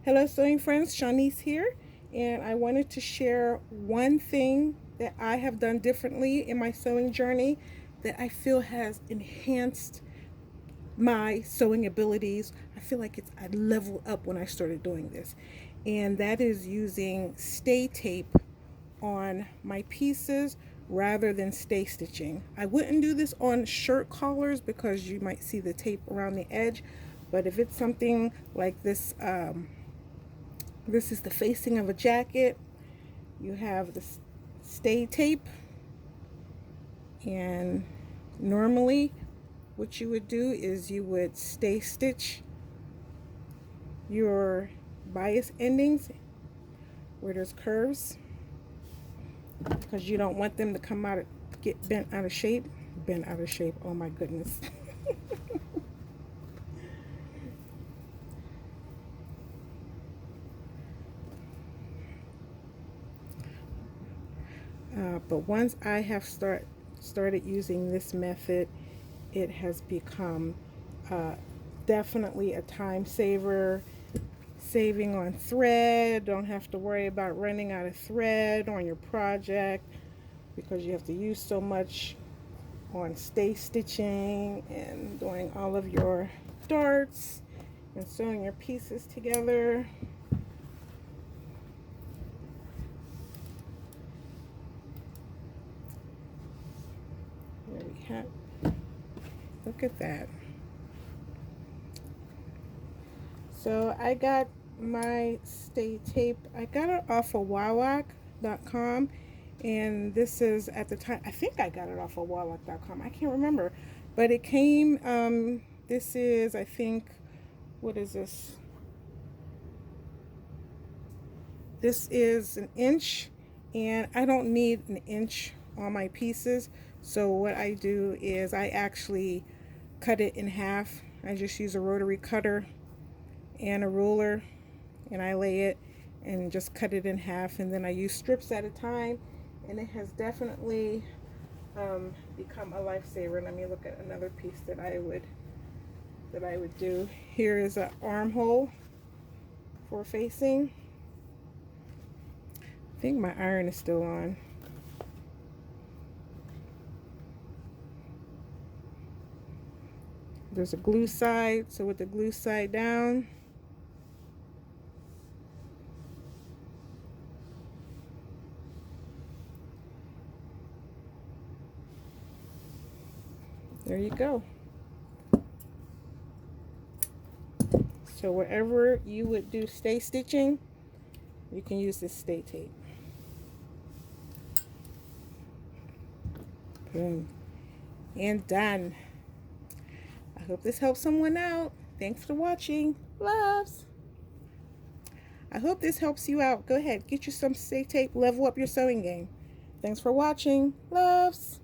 Hello, sewing friends. Shanice here, and I wanted to share one thing that I have done differently in my sewing journey that I feel has enhanced my sewing abilities. I feel like I leveled up when I started doing this, and that is using stay tape on my pieces rather than stay stitching. I wouldn't do this on shirt collars because you might see the tape around the edge, but if it's something like this, this is the facing of a jacket. You have the stay tape, and normally what you would do is you would stay stitch your bias endings where there's curves because you don't want them to come out, get bent out of shape. Bent out of shape, oh my goodness. But once I have started using this method, it has become uh, definitely a time saver, saving on thread. Don't have to worry about running out of thread on your project because you have to use so much on stay stitching and doing all of your darts and sewing your pieces together. There we have. Look at that. So I got my stay tape. I got it off of wowak.com, and this is at the time, I think I got it off of wowak.com. I can't remember, but it came, this is, I think, what is this? This is an inch, and I don't need an inch on my pieces. So what I do is I actually cut it in half. I just use a rotary cutter and a ruler, and I lay it and just cut it in half, and then I use strips at a time, and it has definitely become a lifesaver. Let me look at another piece that I would do. Here is an armhole for facing. I think my iron is still on. There's a glue side, so with the glue side down, there you go. So wherever you would do stay stitching, you can use this stay tape. Boom. And done. I hope this helps someone out. Thanks for watching. Loves. I hope this helps you out. Go ahead, get you some stay tape, level up your sewing game. Thanks for watching. Loves.